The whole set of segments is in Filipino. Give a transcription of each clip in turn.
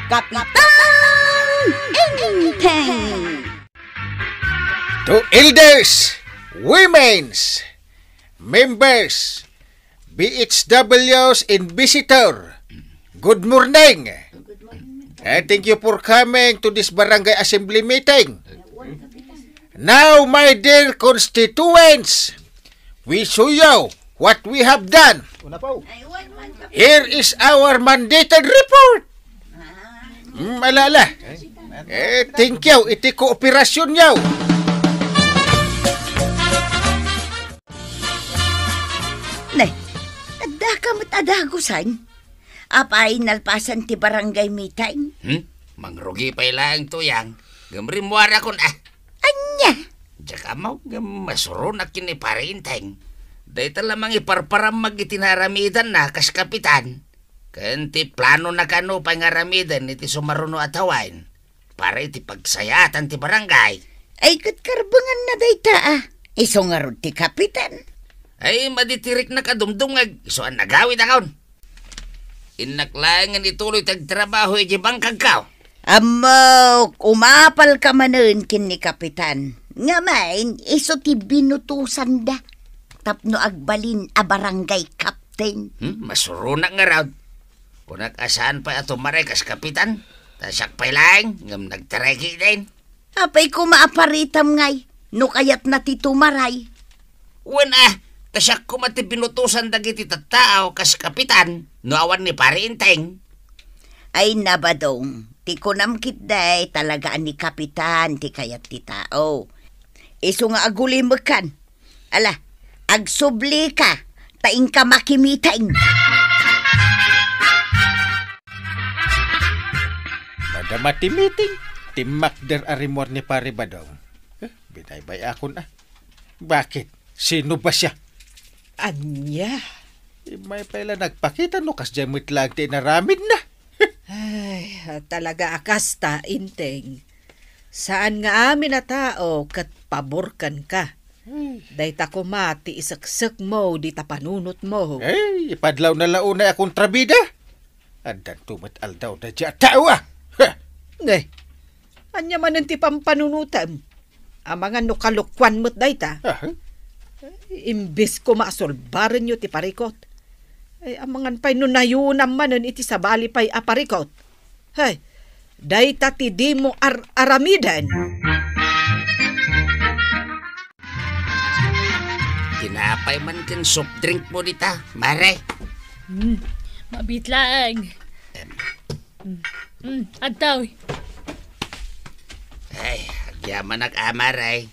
Kapitan Enteng! To elders, women's, members, BHWs and visitor, good morning. And thank you for coming to this barangay assembly meeting. Now, my dear constituents, we show you what we have done. Here is our mandated report. Malala. Thank you. Iti kooperasyon nyo. Nay, ada ka matadagusan? Apay nalpasan ti barangay meeting? Mangrugi pa ilang tuyang. Gamri muara kon Anya? Jaka mo masuro na kiniparinteng. Day talamang iparparam magitinaramidan na kas kapitan. Kanti plano na kano pangaramidan iti sumaruno atawain. Para iti pagsayatan ti barangay. Ay katkarbangan na dayta Iso nga ron ti kapitan. Ay maditirik na kadumdungag. Isuan nagawid akon. Inaklangan ituloy tagtrabaho iti bangkag kao. Amo, umapal ka manon kin ni kapitan. Nga main, iso ti binutusan da. Tapno agbalin a barangay captain. Masurunak nga raw. Kunak asaan pa ato marekas kapitan. Tasak pa lang, ngam nagtareki din. Apay ko maaparitam ngay, no kayat na ti tumaray. Tasak ko mati binutusan dagiti tattao kas kapitan, no awan ni parinteng. Ay nabadong, ti kunamkit day talagaan ni kapitan ti kayat ti tao. Iso nga agulimakan. Ala, agsubli ka, taing ka makimitain. Madamati meeting, timakder arimor ni pare badong. Binaybay akon Bakit? Sino ba siya? Anya? May pala nagpakita no kas jamit lang tinaramid na. Ay, talaga akasta, Inteng. Saan nga amin na tao kat paborkan ka? Dahita ko mati isaksak mo di tapanunot mo. Ay, ipadlaw na launay akong trabida. Andan tumat aldaw na dya tao Ngay, anya man ang ti pampanunutan. Amangan no kalukwan mo't dayta. Imbis ko maasolbaran nyo ti parikot. Ay, amangan pa'y nunayunam manon iti sabali pa'y aparikot. Hay, dayta ti di mo aramidan. Tinapay man kin soft drink mo dita, mare. Mabit lang. Adtaw. Ay, agyaman nag-amaray.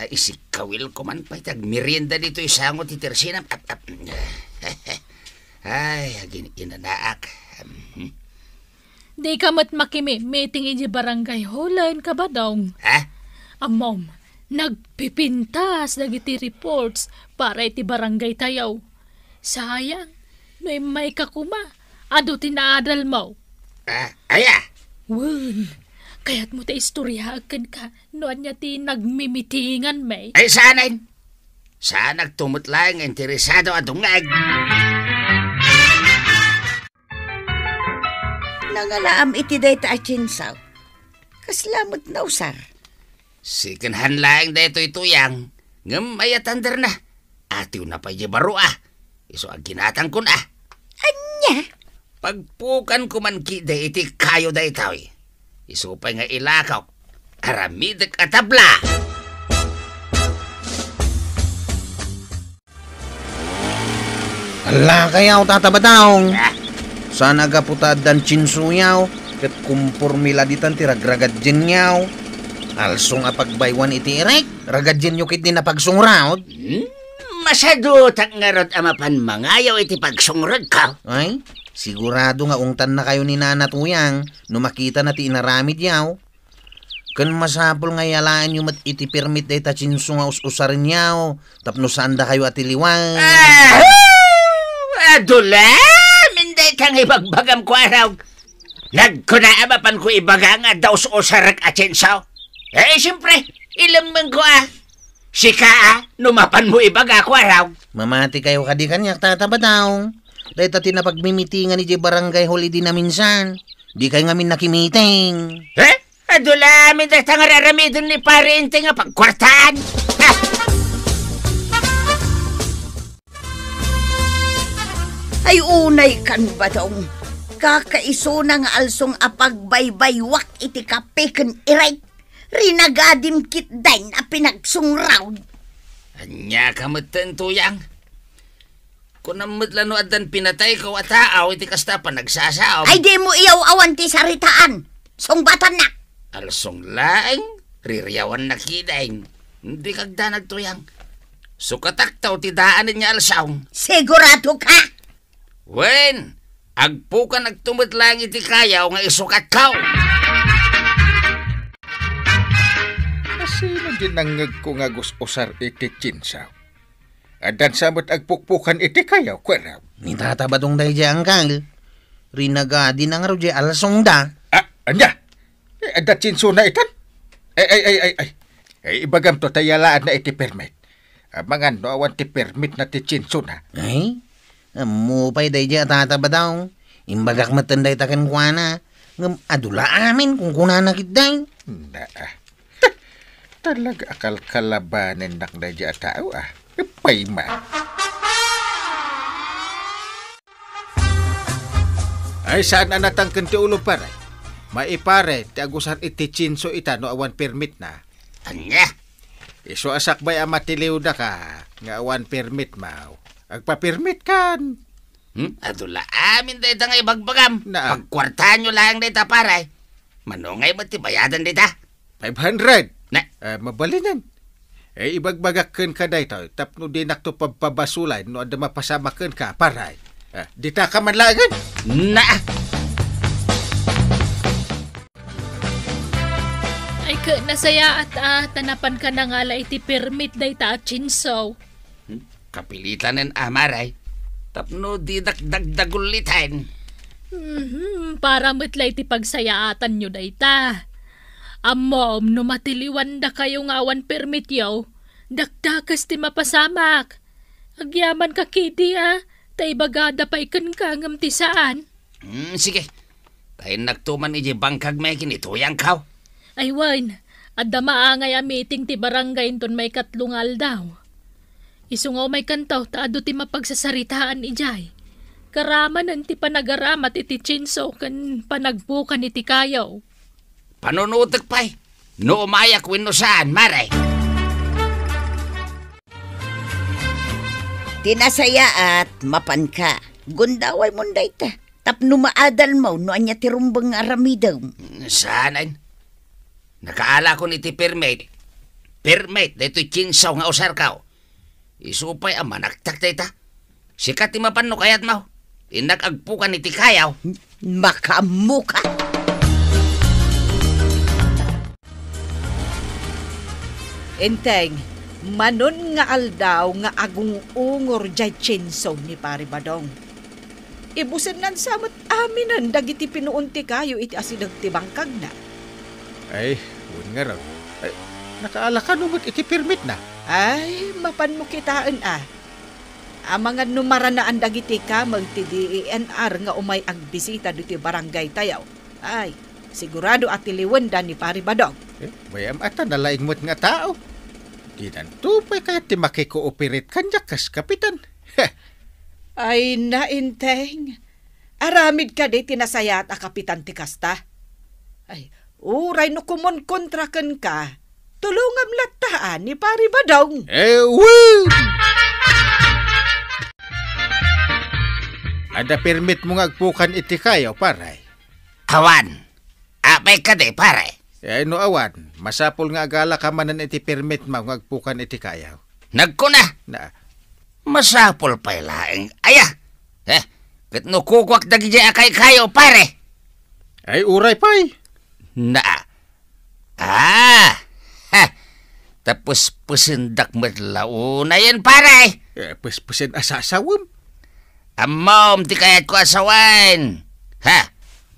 Isikawil ko man pa'y tagmerienda dito isangot ti Tersina. Ay, agin inanaak. Di ka mat makimi, meeting iji barangay holan ka ba daw? Amom, nagpipintas dagiti reports para iti barangay tayaw. Sayang, no may kakuma, ado tinaadal mo. Aya! Wun, kaya't mo ta istoryahakan ka, noan niya ti nagmimitingan may. Ay, sanain! Saan nagtumot lang interesado at ungag? Nangalaam iti dayta achinsaw. Kaslamot na usar. Sikanhan lang dito ituyang. Ngam ayatander na. Atiw na pa baro Iso ang ginatang ko na. Anya? Pagpukan ko man kida iti kayo da itaw Iso pa nga ilakaw. Aramidak atabla. Ala kayaw tatabataw. Sana agaputad dan chinsuyaw. Kat kumpurmila ditan ti ragragad jenyaw. Alsong apagbaywan iti irek. Ragad jenyo kit din na pagsungraw. Masado tak nga rod amapan mangayaw iti pagsungrad ka. Ay, sigurado nga ungtan na kayo ni Nana Tuyang no makita na ti inaramid yaw. Kan masapol nga yalaan yung mat iti permit day ta chinsunga usarin yaw. Tapno saan da kayo atiliwang. Adula! Minday kang ibagbagam ko araw. Nagkunaamapan ko ibaga nga daw sa usarak at chinsaw. Siyempre, ilang man ko Sika numapan mo ibaga ko araw. Mamati kayo kadi kanyak tatabataw. Dahil tati na pagmimitingan ni barangay holiday na minsan. Di kayo ngamin nakimiting. Adulamin dahil nga raramidon ni pare Inteng nga pagkwartaan. Ay unay kan ba daw? Kakaiso na nga alsong apagbaybaywak iti kapiken iray. Rinagadim kit dain a pinagsungraw. Anya ka matentuyang. Kung namadlano adan pinatay ko at taaw, iti kasta pa nagsasaw. Ay di mo iyaw awan ti saritaan. Sungbatan na. Alsong laeng, ririyawan na kidain. Hindi kagda nagtuyang. Sukataktaw ti daanin niya alsawng. Sigurado ka? Wen, agpo ka nagtumutlang iti kayaw nga isukat kaw. Sino din nangag ko nga gusosar iti chinsaw? Adan samot agpukpukan iti kayaw, kwera. Ni tatabadong dahi di angkal. Rinagadi na nga ro di alasong da. Anya? Adat chinso na itan? Ay, ibagam to tayalaan na iti permit. Mga no awan ti permit na ti chinso na. Ay, mupay dahi di tatabadaw. Imbagak matanday takan kwa na. Adula amin kung kunanakit dahi. Talaga akal kalabanin nak dahi di tao Payma. Ay saan na natangken ti ulo pare? Maipare, ti agusar iti chinso ita no awan permit na. Anya? Iso asak bay amatiliw da ka, nga awan permit mau. Agpa-permit kan. Adula amin dita nga ibagbagam. Na. Pagkwartahan nyo lang dita paray. Manungay mo ti bayadan dita? 500. Na. Mabalinan. Ibagbagaken ka dayto, tapno di nakto pagpabasulay, no ada mapasamaken ka, paray. Dita ka man lagan. Na. Ay ka nasaya at tanapan ka na nga la iti permit day ta chinsaw. Kapilitan ng amaray. Tapno di dagdagulitan. Para matlay iti pagsayaatan nyo day ta. Amom, no matiliwan da kayo nga awan permit yaw, dakdakas ti mapasamak. Agyaman ka kiti tay bagada pa ikan ka ngam ti saan. Sige, tayo nagtuman iji bangkag may kinituyang kaw. Ay wan, adda maangay a meeting ti barangay ton may katlungal daw. Isungaw may kantaw taado ti mapagsasaritaan ijay. Karamanan ti panagaramat iti chinso kan panagbukan iti kayaw. Panunutak pa'y. No umayak wino saan, maray. Tinasaya at mapan ka. Gundaway mo day ta. Tapno maadal mo no anya tirumbang aramidaw. Saanan? Nakaala ko ni ti permit. Permit, dito chinsaw nga usar kao. Isupay manaktak day ta. Sikat ti mapan no kayat mo. Inagagpukan ni ti kayaw. Makamuka. Enteng, manon nga aldaw nga agung ungor jay chinsaw ni pare Badong. Ibusin nan samot aminan dagiti pinuunti kayo iti asidag ti bangkag na. Ay, huwag nga raw. Ay, nakaala ka numot iti permit na. Ay, mapan mo kitaan Amangan numara na ang dagiti ka magti DENR nga umay agbisita dito barangay tayaw. Ay, sigurado at iliwanda ni pare Badong. Bayam ata nalaing mo't nga tao. Di tupay kaya ti makikooperate kanyak kas kapitan. Ay, nainteng. Aramid ka di tinasayat a kapitan ti kasta. Ay, uray no kumon kontraken ka. Tulungam lataan ni pare Badong. Woo! Ada permit mo ngagpukan iti kayaw, paray. Awan, apay ka de, pare. No awan, masapol nga agala ka manan iti permit mo ngagpukan iti kayaw. Nagkuna. Na. Masapol pa'y laeng. Aya, kat no kukwak dagi jay akay kayo, pare. Ay, uray pa'y. Na. Tapos pusindak matlauna yan, pare. Pusin asasawam. Amom, di kayat ko asawan.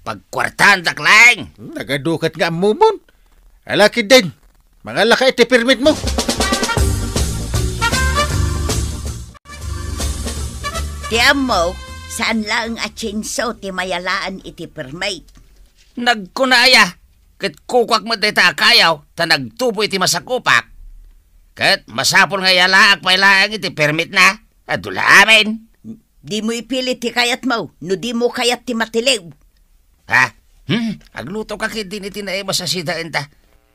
Pagkwartahan daklang. Nagadukat nga amumon. Alaki din. Mga laka iti permit mo. Tiyan mo, saan lang at chinsaw ti mayalaan iti permit. Nagkunaya. Kat kukwak mo dita kayaw, ta nagtubo iti masakupak. Kat masapol nga yalaak pailaang iti permit na. Adula amin. Di mo ipilit ti kayat mo, no di mo kayat ti matiliw. Ha? Agluto ka kit din iti naema sa sidaan ta.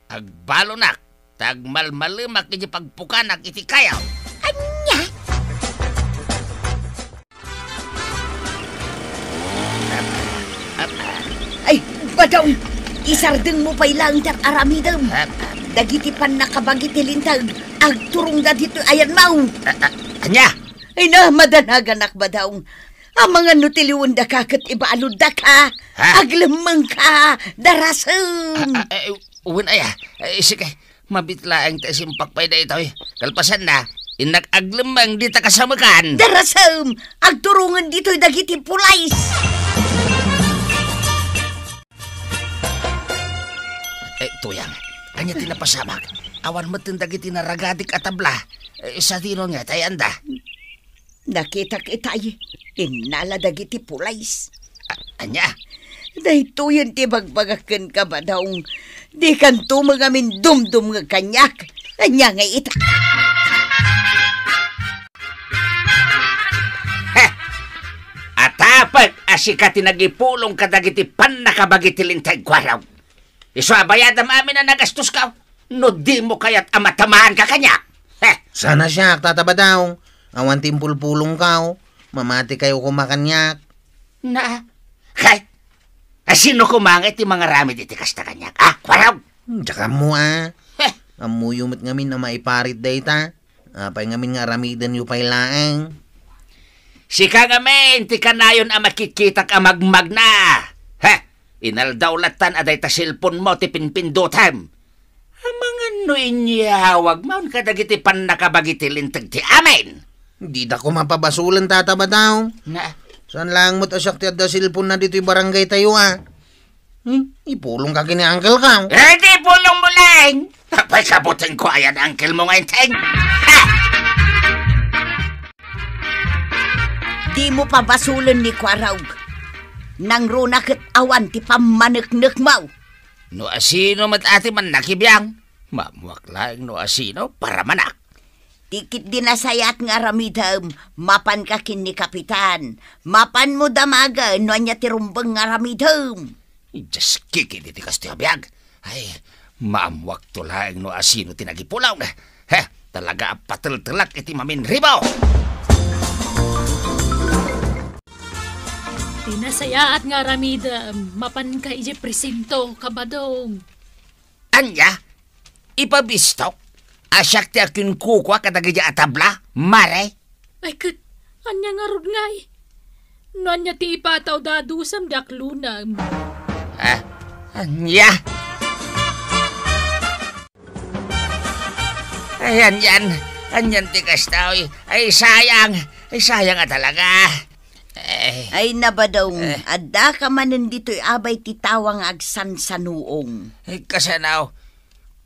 Agbalo nak, tagmalmalimak iti pagpukanak iti kayaw. Anya? Ay, Badong! Isardeng mo pailang tat aramidam. Dagiti pan nakabagi tilintag, agturong da dito ayan mau. Anya? Ay na, madanaganak Badong. Ang mga nutiliwan da ka kat ibaalod da ka. Aglamang ka, darasang. Uwin aya, sige, mabitlaang ta simpak pa'y da ito. Kalpasan na, inag-aglamang di ta kasamakan. Darasang, agturungan dito'y dagiti pulays. Tuyang, kanya tinapasamak. Awan mo dagiti naragadik at tabla. Sa dino nga, tayanda. Nakita-kitay, inala dagiti pulays. Anya? Dahito yan ti bagbagakan ka ba daw? Di kan tumagamin dumdum nga kanyak. Anya nga ita. Atapat asika tinagipulong kadagiti pan nakabagiti lintay kwaraw. Iso abayadam amin na nagastos ka. No di mo kaya't amatamahan ka kanya. Sana siya, tataba daw. Awan timpulpulong ka, mamati kayo kumakanyak. Na, kay, sino kumangit yung mga ramid iti kasta kanyak? Kwaraw? Tsaka mo amuyumot ngamin na maiparit dayta. Apay ngamin nga ramidan yu pailaang. Sika ngamin, ti kanayon ang makikitak ang magmag na. Inaldawlatan aday ta silpon mo ti pinpindutam. Ang mga nuinyawag maun kadagiti pan nakabagiti lintag ti amin. Di da ko mapabasulan tataba daw. Na? Saan lang mo't asyak ti adda silpon na dito'y barangay tayo Ipulong ka kini uncle ka. Di pulong mo lang. Tapay kabutin ko ayan uncle mo ngayon teng. Di mo pa basulan ni Kwaraw. Nang runakit awan ti pamaneknek mau. No asino mat ati man nakibiyang. Mamuak lang no asino para manak. Tikit dinasayat nga ramidam, mapan ka kin ni Kapitan. Mapan mo damaga, no anya tirumbang nga ramidam. Just kikit iti kas ti abiyag. Ay, maamuak to lang no asino tinagipulaw na. Talaga patel-telak iti mamin ribaw. Tinasayaat nga ramida, mapan ka ije presinto, kabadong. Anya? Ipabistok? Asyak ti akin kukwa kadagidya atabla? Mare? Ay kat, anya nga rod nga No anya ti ipataw dadusam daklunam. Anya? Ay, anyan ti kastaw. Ay, sayang nga talaga. Ay nabadong, adda ka manen dito'y abay titawang agsansanuong. Ay, kasanaw,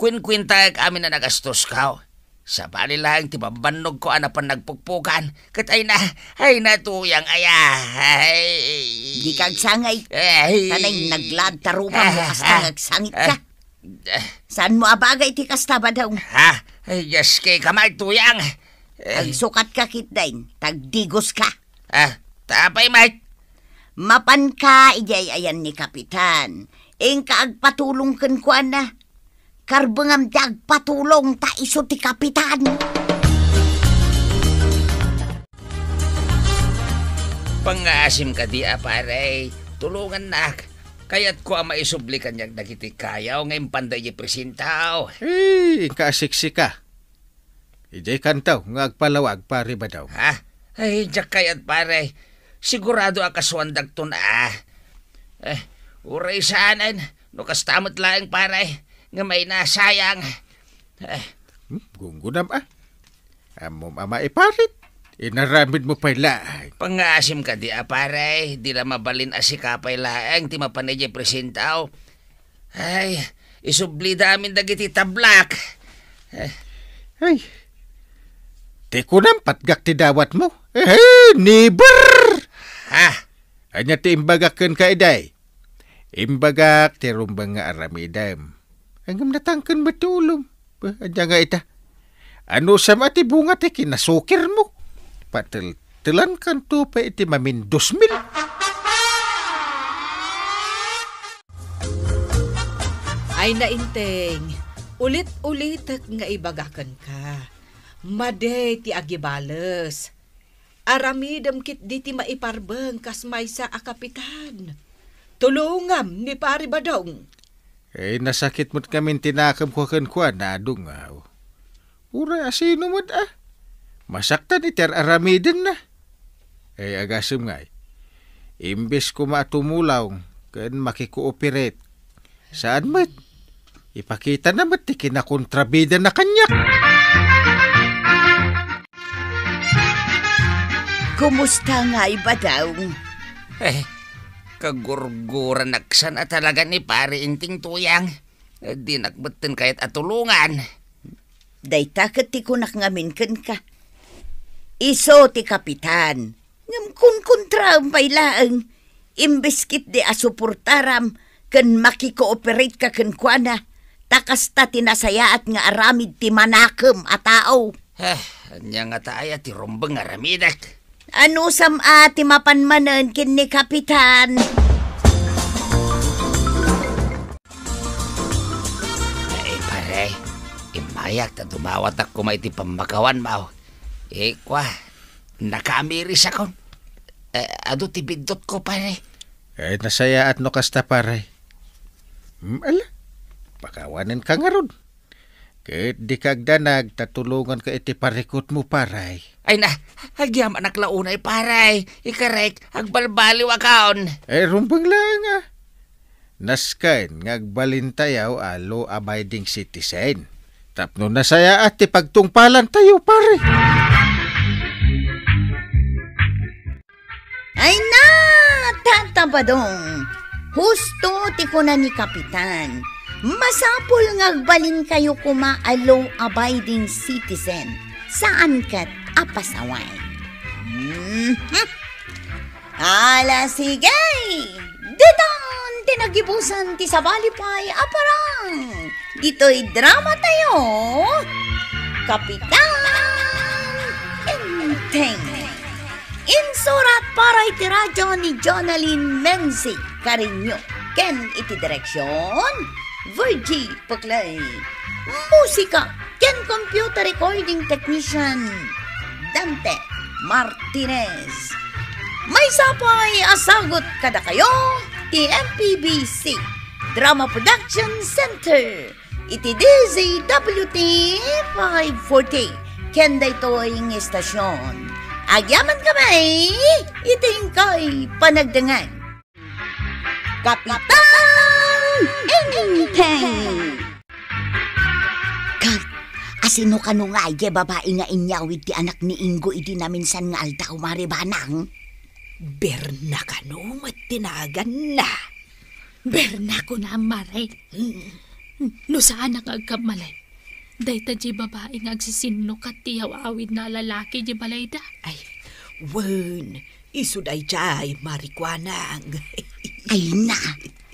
kwin-kwintag amin na nagastos ka. Sa bali lang, tibabanog ko anapan nagpukpukan. Kat ay natuyang ay. Di kag sangay. Tanay naglad tarupa mo kasta nagsangit ka. Saan mo abagay ti kasta ba daw? Ay, yes kay kamay tuyang. Agsukat ka kitdain, tagdigos ka. Tapay, Mike. Mapan ka, ijay ayan ni Kapitan. Ing kaagpatulong kan kwa na. Karbangam ti agpatulong ta iso ti Kapitan. Pangasim ka di, pare. Tulungan na. Kaya't ko ang maisubli kanyang dagiti kayaw ngayon panday presentaw. Kasiksi ka. Ijay kantaw, nga agpalawag pare ba daw? Ay, jak kaya't pare. Sigurado akaswandag to na. Uray saanan, no kastamot lang pare, nga may nasayang. Gungunam Amom iparit. Inaramid mo pala. Pangasim ka di pare, di la mabalin asikapay laang, ti mapanay presentaw. Ay, isubli damin dagiti tablak. Ay, di ko nampat gak ti dawat mo. Never! Anya ti imbagakan ka iday. Imbagak ti rumbang nga aramidam. Ang natangkan matulong. Adya nga ita. Ano sa mati bunga ti kinasukir mo? Patil-tilan kan to pa iti mamin 2,000. Ay nainteng, ulit-ulit nga ibagakan ka. Maday ti agibales. Aramidam kit di ti maiparbeng kas may sa akapitan. Tulungam ni Pari Badong. Nasakit mo't kami tinakam ko kan na dungaw. Ura, sino mo't Masaktan iter aramidin na. Agasem nga. Imbes ko matumulaw, kan makikooperate. Saan mo't? Ipakita na mo't kinakontrabida na kanya. Kumusta nga Badong? Kagurguran naksan at talaga ni Pari Inting Tuyang. Di nakbatan kahit atulungan. Dayta kat ti kunak ngamin kan ka. Iso ti kapitan. Ngam kun kontra ang pailaang. Imbes kit di asuportaram kan makikooperate ka kan kuana. Takas ta tinasayaat nga aramid ti manakam a tao. Anya nga taaya ti rumbang aramidak. Ano ti mapanmanan kin ni kapitan? Pare, imayak ta dumawat ako may ti pamakawan mao. Kwa, nakamiris ako. Ado ti bidot ko pare. Nasayaat no kasta pare. Ala, pakawanan ka nga ron. Kahit di kagdanag, tatulungan ka iti parikot mo, paray. Ay na, hagyam anak launay, paray. Ikarek, agbalbaliw akaon. Rumbang lang Naskain, ngagbalintayaw alo abiding citizen. Tapno na saya at pagtungpalan tayo, pare. Ay na, Tata Badong. Husto ti ko na ni kapitan. Masapol ngagbalin kayo kumaalo abiding citizen. Saan kat apasaway? Ala sige! Ditan tinagibusan ti sabalipay aparang. Dito'y drama tayo. Kapitan Inteng. Insurat para iti radyo ni Jonalyn Menzi Carinyo. Ken iti direksyon Virgie Paklay. Musika ken computer recording technician Dante Martinez. May sapay asagot kada kayo ti MPBC Drama Production Center iti DZWT 540 ken daytoy ng estasyon. Agyaman kamay iting kay panagdangan. Kapitan Inteng. Kag, asino ka nung nga babae nga inyawid ti anak ni Ingo iti naminsan nga alta kumaribanang? Berna ka nung at tinagan na. Berna ko na maray. No saan ang agkamalay? Dayta di babae nga agsisinno kat tiyaw awid na lalaki di balayda. Ay, wen, isuday jay marikwanang. Ay na,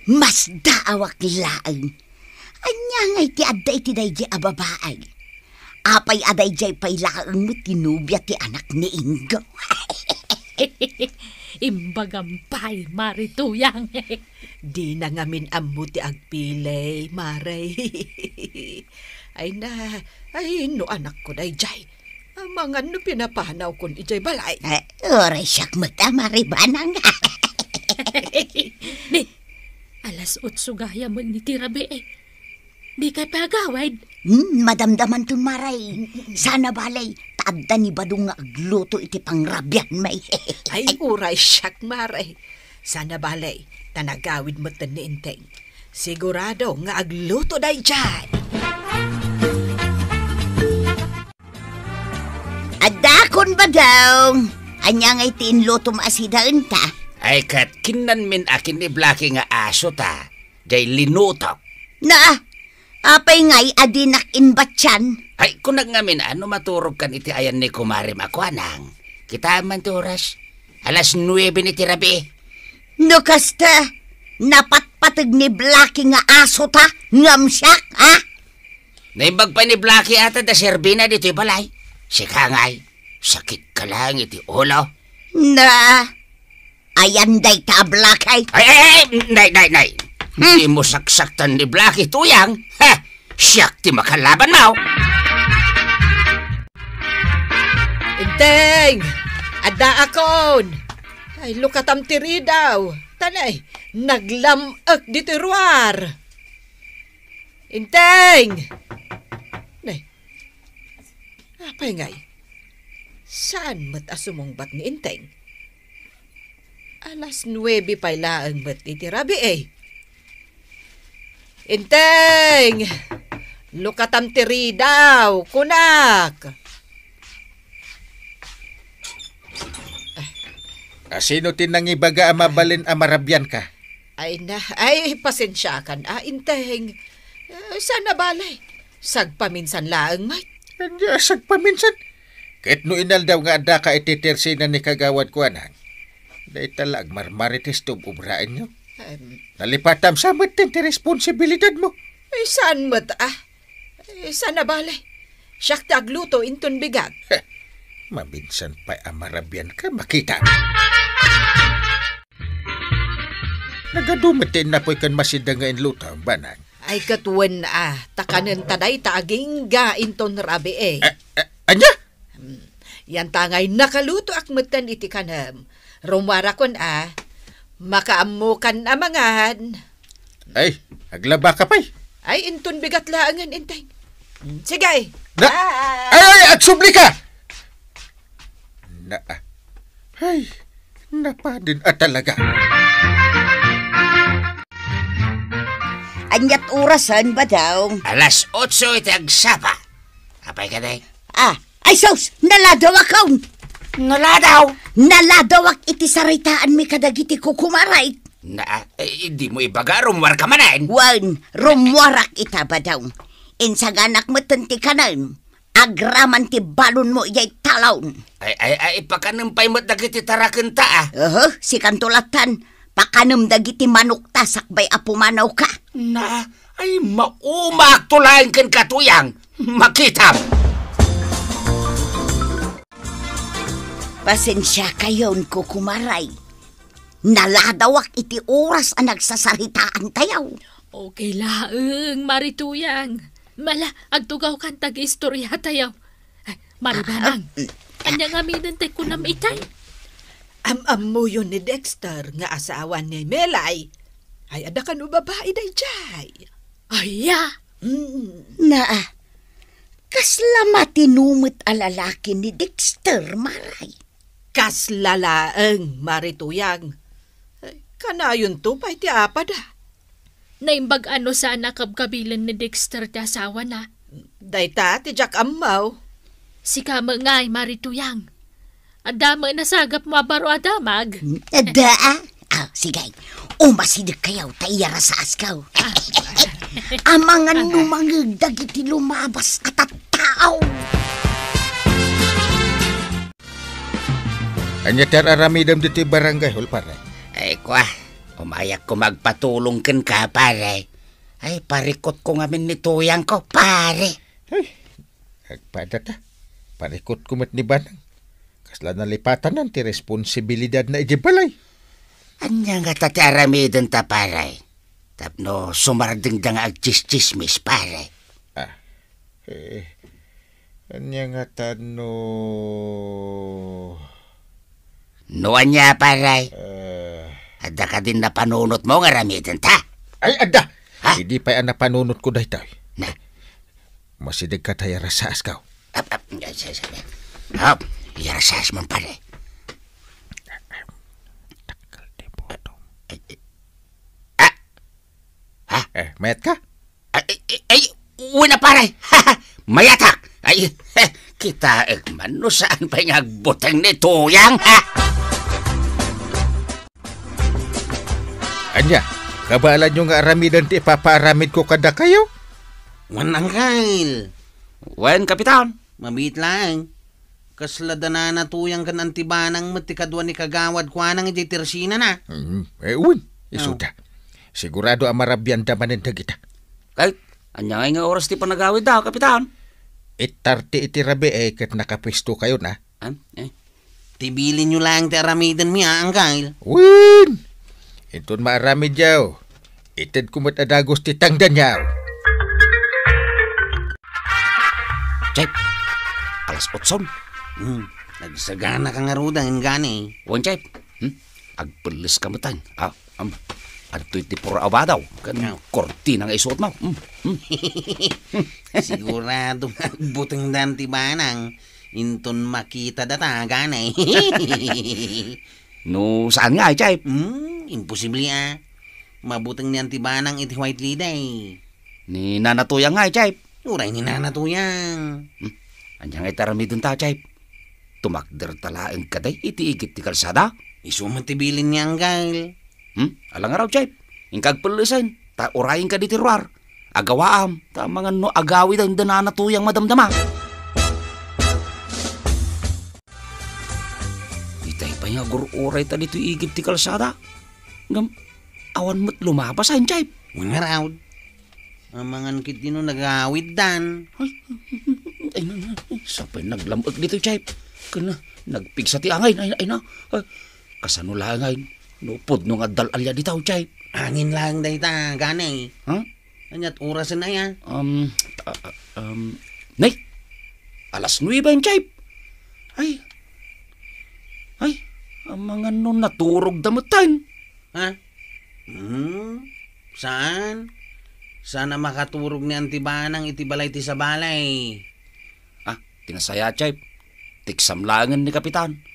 mas daawak laang. Anya ngay ti aday ti day a babae. Apay aday jay pay laang mo tinubya ti anak ni Ingo. Imbagampay, marituyang. Di na ngamin ammo ti agpilay, maray. Ay na, ay no anak ko day jay. Mga no pinapanaw kon ijay balay. Oray siyak mata maribanang. Di, alas 8 gaya mo ni Tirabe Di kay pagawad. Madamdaman tun maray. Sana balay, taadda ni Badong nga agluto iti pangrabyan may. Ay uray siyak maray. Sana balay, tanagawid mo ni Inteng. Sigurado nga agluto day dyan. Adakon Badong. Anya nga itinluto maasidaan ta. Ay kat kinan min akin ni Blackie nga aso ta. Jay linutok. Na, apay ngay adinak inbatyan. Ay kunag ngamin ano maturog kan iti ayan ni Kumari Makwanang. Kita man ti oras. Alas 9 ni Tirabe. No kasta, napat patag ni Blackie nga aso ta, ngamsyak, ha? Naimbag pa ni Blackie ata da serbina dito'y balay. Sika nga'y, sakit ka lang iti ulo. Na, ayan day ta, Blackie. Ay, nay. Hindi mo saksaktan ni Blackie tuyang. Ha, siyak ti makalaban mo. Inteng! Ada akon! Ay, lukatam tiri daw. Tanay, naglamag di tiruar. Inteng! Nay, apay ngay? Saan mat asumongbat ni Inteng? Alas 9 pa laang mat itirabi eh. Inteng! Lukatam tiri daw, kunak! Sino tinangibaga amabalin amarabyan ka? Ay pasensya kan, Inteng. Sana balay. Sagpaminsan laang, may. Kanya sagpaminsan. Kahit no inal daw nga ada ka ititirsi na ni kagawad ko anan. Dahil talag marmaritis tub ubraan nyo. Nalipatam sa matin ti responsibilidad mo. Saan mat, sana balay. Siyak tagluto inton bigat. Maminsan pa amarabyan ka, makita. Nagadumatin na po'y kan masida nga inluto ang banang. Ay katuwan takanan taday taaging ga inton rabi eh. Anya? Yan tangay nakaluto akmatan iti kanam. Rumarakon makaamukan amangan. Ay, aglaba ka pa'y. Ay inton bigat laangan inteng. Sige. Ay, at subli ka! Ay, napadin talaga. Anyat orasan ba daw? Alas 8 iti agsapa. Apay ka day? Ay sos, naladawak kaun. Naladaw? Naladawak iti saritaan mi kadagiti kukumaray. Hindi mo ibaga, rumwar ka manan. Wan, rumwarak ita ba daw? Insaganak mo tanti kanan. Agraman ti balon mo iyay talawn. Ay, pakanumpay mo dagiti taraken ta si kantulatan. Pakanam dagiti manok tasak bay apumanaw ka. Ay maumak tulayan ken katuyang. Makitam. Pasensya kayon ko kumaray. Naladawak iti oras ang nagsasaritaan tayaw. Okay laeng, Marituyang. Mala, agtugaw kan tag-istorya tayaw. Maribanang, anyang aminan tay kunam itay. Am mo yun ni Dexter nga asawa ni Melay. Ay, ada ka no babae day jay. Ay, Kasla matinumit a lalaki ni Dexter, Maray. Kaslalaeng, Marituyang. Kanayon to, pa iti apada. Naimbag ano sa nakabkabilan ni Dexter ti asawa na. Dayta, ti Jack Amaw. Si kama nga'y Marituyang. Adama nasagap mo baro adamag. Sige. Umasidig kayaw, tayara sa askaw. Amangan numangig dagiti lumabas at tao. Anya teraramidam diti barangay hol pare. Ay kwa. Umayak ko magpatulong ken ka, pare. Ay, parikot ko ngamin ni tuyang ko, pare. Ay, agpada ta. Parikot ko mat ni Banang. Kasla nalipatan ti responsibilidad na ijibalay. Anya nga tataramidan ta, pare. Tapno sumarding da nga agchis-chismis, pare. Anya nga tano... No anya, pare. Ada ka din na panunot mo nga ramidan ta. Ay, ada! Hindi pa yan na panunot ko dahi tayo. Masidig ka tayo rasas ka. Yarasas mo pare. Takal di boto. Mayat ka? Ay, wala pare. Mayatak. Ay, kita man no saan pa yung agbutang ni tuyang, Anya, kabalan nyo nga aramidan ti ipaparamid ko kada kayo? Wan angkal. Wen, kapitan. Mabit lang. Kaslada na natuyang kan antibanang matikadwa ni kagawad kwa nang iti tersina na. Uwan, isuda. Sigurado ang marabyan damanin na kita. Kahit, anya nga oras ti panagawid daw, Kapitan. Itarti itirabi kat nakapwesto kayo na. Tibilin nyo lang ti aramidan mi Uncle. Win! Itun maaramid yaw. Itad kumot adagos ti tangdan yaw. Chip, alas 8. Nagsagana ka nga rudan gani. Wan, Chip. Agpelis ka matang. Adto'y tipura abadaw. Kan kortina nga isuot mo. Sigurado butang danti banang. Inton makita data ganay. No, saan nga, Chip? Imposible Mabutang niyan ti banang iti white liday. Ni nanatuyang nga, Chip. Uray ni nanatuyang. Anya nga itaramidon ta, Chip. Tumakder talaang kaday iti igit ti kalsada. Isumatibilin niya Uncle. Alang araw, Chip. Ingkag palisan. Ta urayin ka di tiruar. Agawaam. Ta mga no agawi daw yung nanatuyang madamdama. Itay pa nga gururay ta dito igit ti kalsada. Ngam, awan mo't lumabas ang Chip. Nga raw. Ang mga nkit dino nag-awid dan. Ay na. Sapay naglamag dito, Chip. Kana, nagpigsa ti angay. Ay na. Kasano lang ay. Nupod nung adal alya dito, Chip. Hangin lang day ta, ganay. Anyat orasan na yan. Nay, alas 9 yung Chip. Ay, ang mga nun naturog damutan. Saan? Sana makaturog ni Antibanang itibalay ti sa balay. Tinasaya, Chip. Tiksamlangan ni Kapitan.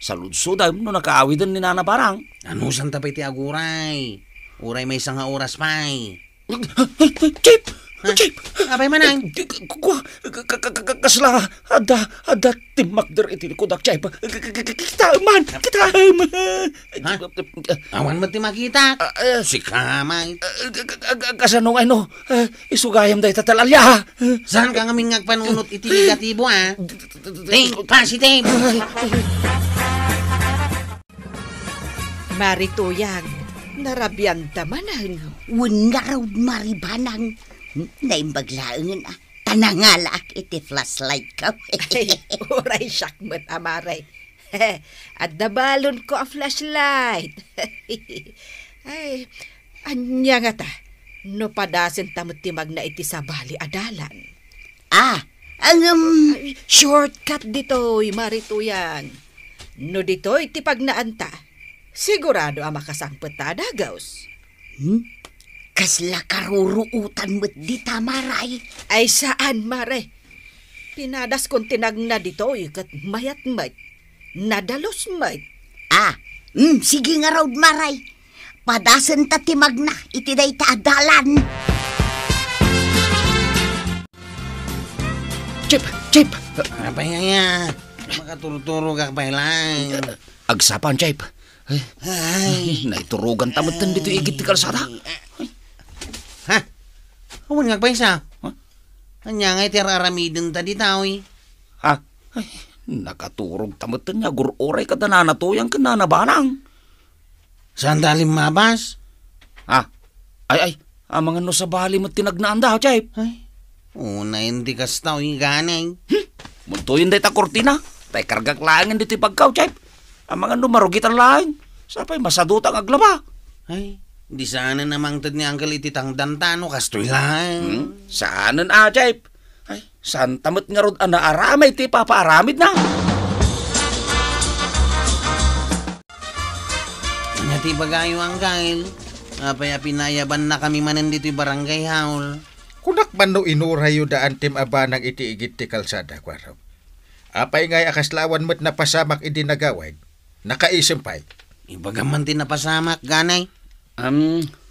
Sa ludsuday no nakaawidan ni Nana Barang. Ano saan tapay ti aguray? Uray may isang oras pa'y. Chip! Chip! Abay manang. Kasla, ada timakder iti likodak, Chip. Kita man. Awan mo ti makita. Si kamay. Kasano nga no, isugayam day tatalalya. Saan ka ngamin ngagpanunot iti negatibo positive. Marituyang, narabyan tamanang. Wun nga raw maribanang. Naimbaglaangan tanangalak iti flashlight ka. Ay, uray syakmat amaray. At nabalon ko a flashlight. Ay, anya nga ta. No padasin tamot timag na iti sabali adalan. Shortcut dito'y Marituyang. No dito'y tipag naanta. Sigurado ang makasangpet ta dagaws. Kasla karuruutan mo't di tamaray. Ay saan, Mare? Pinadas kong tinagna dito'y kat mayat-mayt. Nadalos mayt. Sige nga raw, maray. Padasan ta timag na, iti day ta adalan. Chip! Abay nga. Makaturo-turo ka pa lang. Agsapan, Chip. Ay, naiturugan tamutan dito igit ti kalsada. Awan nga pa isa. Anya nga iti aramidin ta di tawi. Ay, nakaturog tamutan niya. Gururay ka nanatuyang ka nanabanang. Saan dalim mabas? Ay, ang mga no sa bali mo tinagnaan daw, Chip. Ay, una hindi kastaw yung ganay. Muntuyin day ta kortina. Tay kargak langin dito pagkaw, Chip. Ang mga no marugitan lang. Sapay masadutang aglaba. Ay, di sana namang tad ni Uncle ititang dantano kastoy lang. Saanan Chip? Ay, saan tamot nga rod anaaramay ti papaaramid na. Kanya ti bagayo Uncle. Apay pinayaban na kami manan dito'y barangay haul. Kunak man no inurayo daan tim abanang iti igit ti kalsada, kwaraw. Apay ngay akaslawan mo't napasamak iti nagawid. Nakaisimpay. Ibagaman ti napasamak, ganay.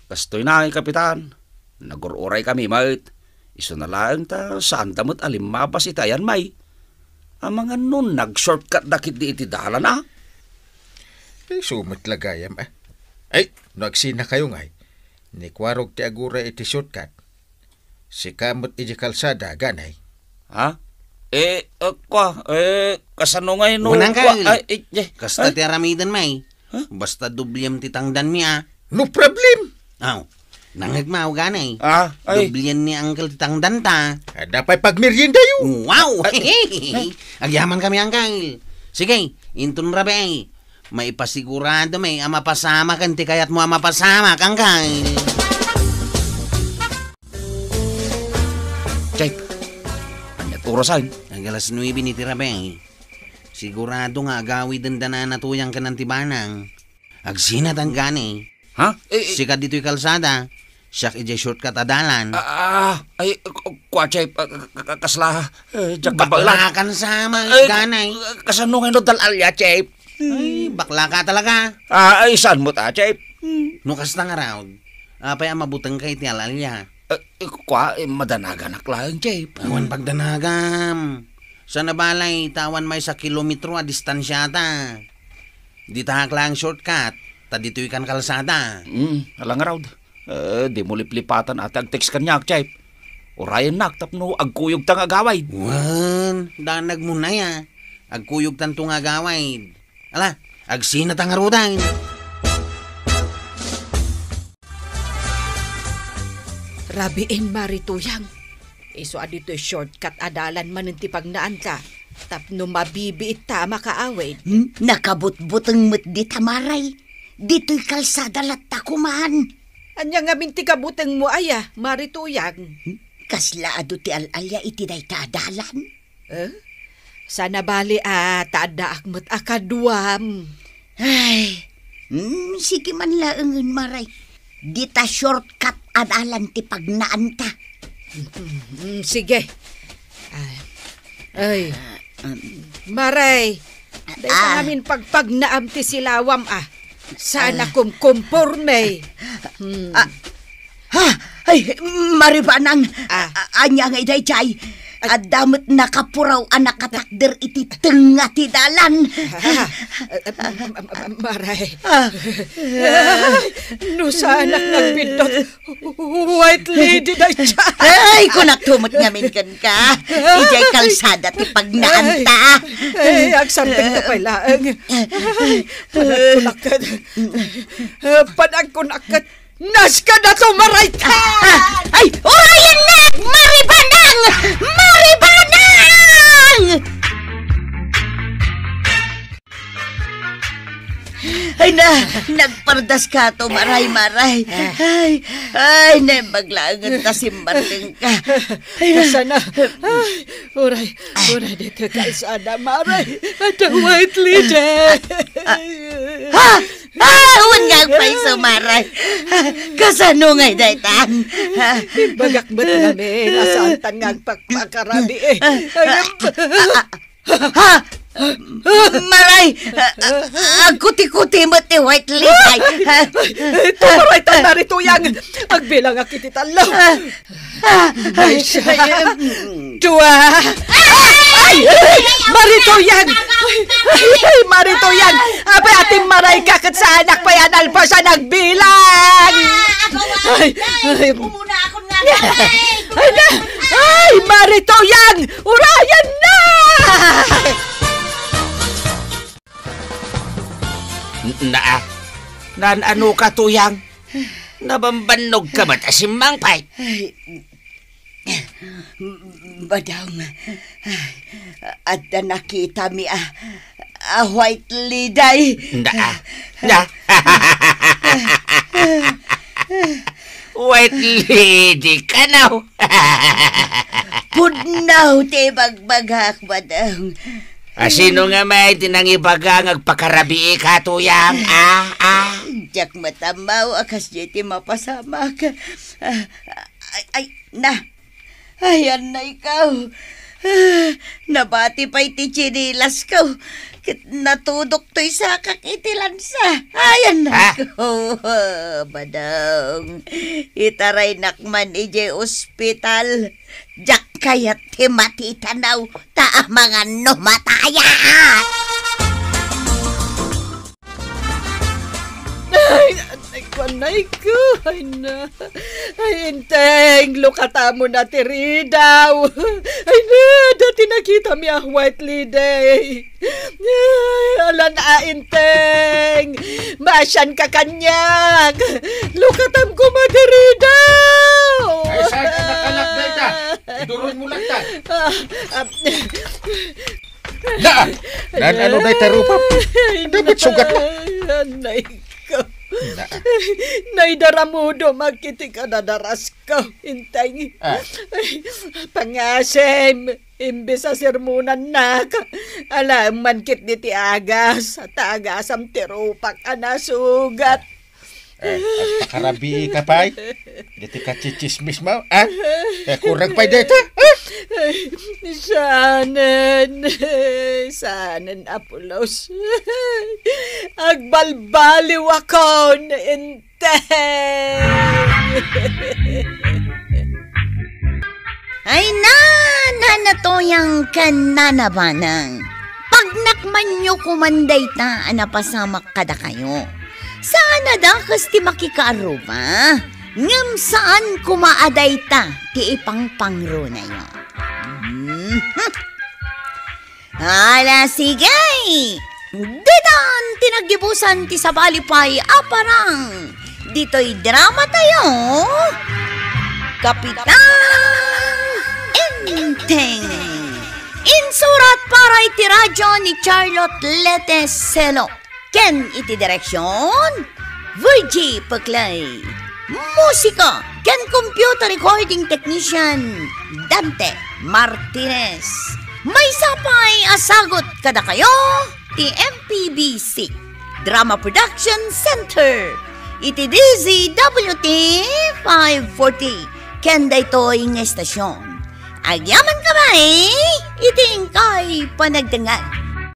Kastoy na Kapitan. Nagururay kami, mait. Iso na lang ta, saan tamot alimabas itayan, may. Ang mga nun, nag-shortcut dakit di iti dalan, Ay, sumit lagayam, Ay, nagsina kayo ngay. Ni kwarog ti agura iti shortcut. Si kamot iti kalsada, ganay. Kasano ngay no? Unang kail. Kasta ti aramidan, may. Basta dubliyam ti tangdan mi, No problem. Nangagmaw ganay. Ay. Dublian ni Uncle Titang Danta. Dapat pagmerienda yun. Wow! Agyaman kami, Uncle. Sige, intun rabe. May pasigurado may mapasama kan ti kayat mo mapasama, Uncle. Jay, anyat orasan. Ang alas 9 ni Tirabe. Sigurado nga agawi dandana na tuyang ka ng tibanang. Agsinat ang gani. Ha? Sikat dito'y kalsada. Siyak ijay shortcut adalan. Ay, kwa Jay, kasla. Diyak ka ba lang? Bakla kan sama, ganay. Kasano ngayon dalalya, Jay? Ay, bakla ka talaga. Ay, saan mo ta, Jay? Nukas na nga raw. Apay mabutang kay ti alalya. Kwa, madanaganak lang, Jay. Awan pagdanagam. Sa nabalay, tawan may sa kilometro a distansya ta. Di tahak lang shortcut. Ta dito'y kan kalsada. Alang nga raw. Di mo liplipatan at ag-text kanyak, Jay. Orayan nak, tapno agkuyog tang agaway. Wan, danag mo na ya. Agkuyog tantong agaway. Ala, agsinat ang arudan. Rabiin marituyang. Iso adito shortcut adalan manenti pagnaan ka. Tapno mabibiit ta makaaway. Nakabutbutang mo't di tamaray. Dito'y kalsada latta kuman. Anya nga minti kabuteng mo aya, marituyang. Kasla ado ti alalya iti day tadalan. Sana bali taada akmat akaduam. Ay, sige man laangan maray. Dita shortcut adalan ti pagnaan ta. Sige. Ay. Maray. Dahil namin pagpagnaam ti silawam Sana kumporme. Ay, maribanang. Anya nga iday chay. At damot nakapuraw anak katakder iti tenga ti dalan. Maray. Nusanak nagbindot. White lady day chay. Ay, kunak tumot ngamin kan ka. Ijay kalsada ti pagnaanta. Ay, agsanteng na pailaang. Panagkunakat. Panagkunakat. Nas ka na tumaray ka! Ay, orayan na! Maribanang! Maribanang! Ay na, nagpardas ka to, maray-maray. Ay, nembaglaangan ta simbarling ka. Ay, sana. Ay, uray dito kalsada, maray. At ang white lady. Uwan nga pa isa, maray. Kasano nga'y daytan? Bagakbat namin, asantan nga pagpakarabi Maray, kuti-kuti mo ti white lady. Ito maray tanari tuyang. Agbilang akiti talaw. Ay, siya. Dua. Ay, maritoyan. Ay, maritoyan. Abay, ating maray kakat sa anak pa yan. Alpa siya nagbilang. Ay, Umuna ako nga maray. ay, maritoyan. Urayan na. Ano ka, tuyang? Nabambanog ka ba tasimang pay? Badang, at nakita mi white lady. White lady ka now. Pudnaw te bagbagak, badang. Sino nga may tinangibaga agpakarabi ka, tuyang? Jak matamaw, akas jeti mapasama ka. Ay, ayan na ikaw. Nabati pa iti chinilas ka. Natudok to'y sakak itilansa. Ayan na ikaw. Badang, itaray nakman ije ospital. Jak kayat timati tanaw, taamangan no mataya. Ay, ay na. Ay, inteng, lukata mo na tiridaw. Ay na, dati nakita mi ang white lady. Alan ainteng, masyan ka kanyag, lukatam ko madaridaw. Ay, saan anak-anak na ita? Iduroy mo lang ta. Ano na itarupa? Dapat sugat mo. Anay ko. Naidaramudo magkiti ka na daras ko. Hintay. Pangasem. Imbes sa sermonan na ka. Alam man kit di ti agas. At agasam tirupak anasugat. Karabi ka pa. Dito ka chichismis mo. Kurang pa dito. Sanan Apulos. Agbalbaliw ako na Ay nanatoyang kananabanang. Pag nakman nyo kumanday ta, anapasamak kada kayo. Sana dakas ti makikaaruba. Ngam saan kumaaday ta, ti ipangpangro na yun. Ala sigay! Didan tinagibusan ti sabalipay aparang. Dito'y drama tayo. Kapitan Enteng. Insurat para iti radyo ni Charlotte Leteselo. Ken iti direksyon Virgie Paclay. Musika ken computer recording technician Dante Martinez. May sapay asagot kada kayo ti MPBC Drama Production Center. Iti DZWT 540 ken daytoy nga estasyon. Agyaman ka ba iti ingkay panagdangan.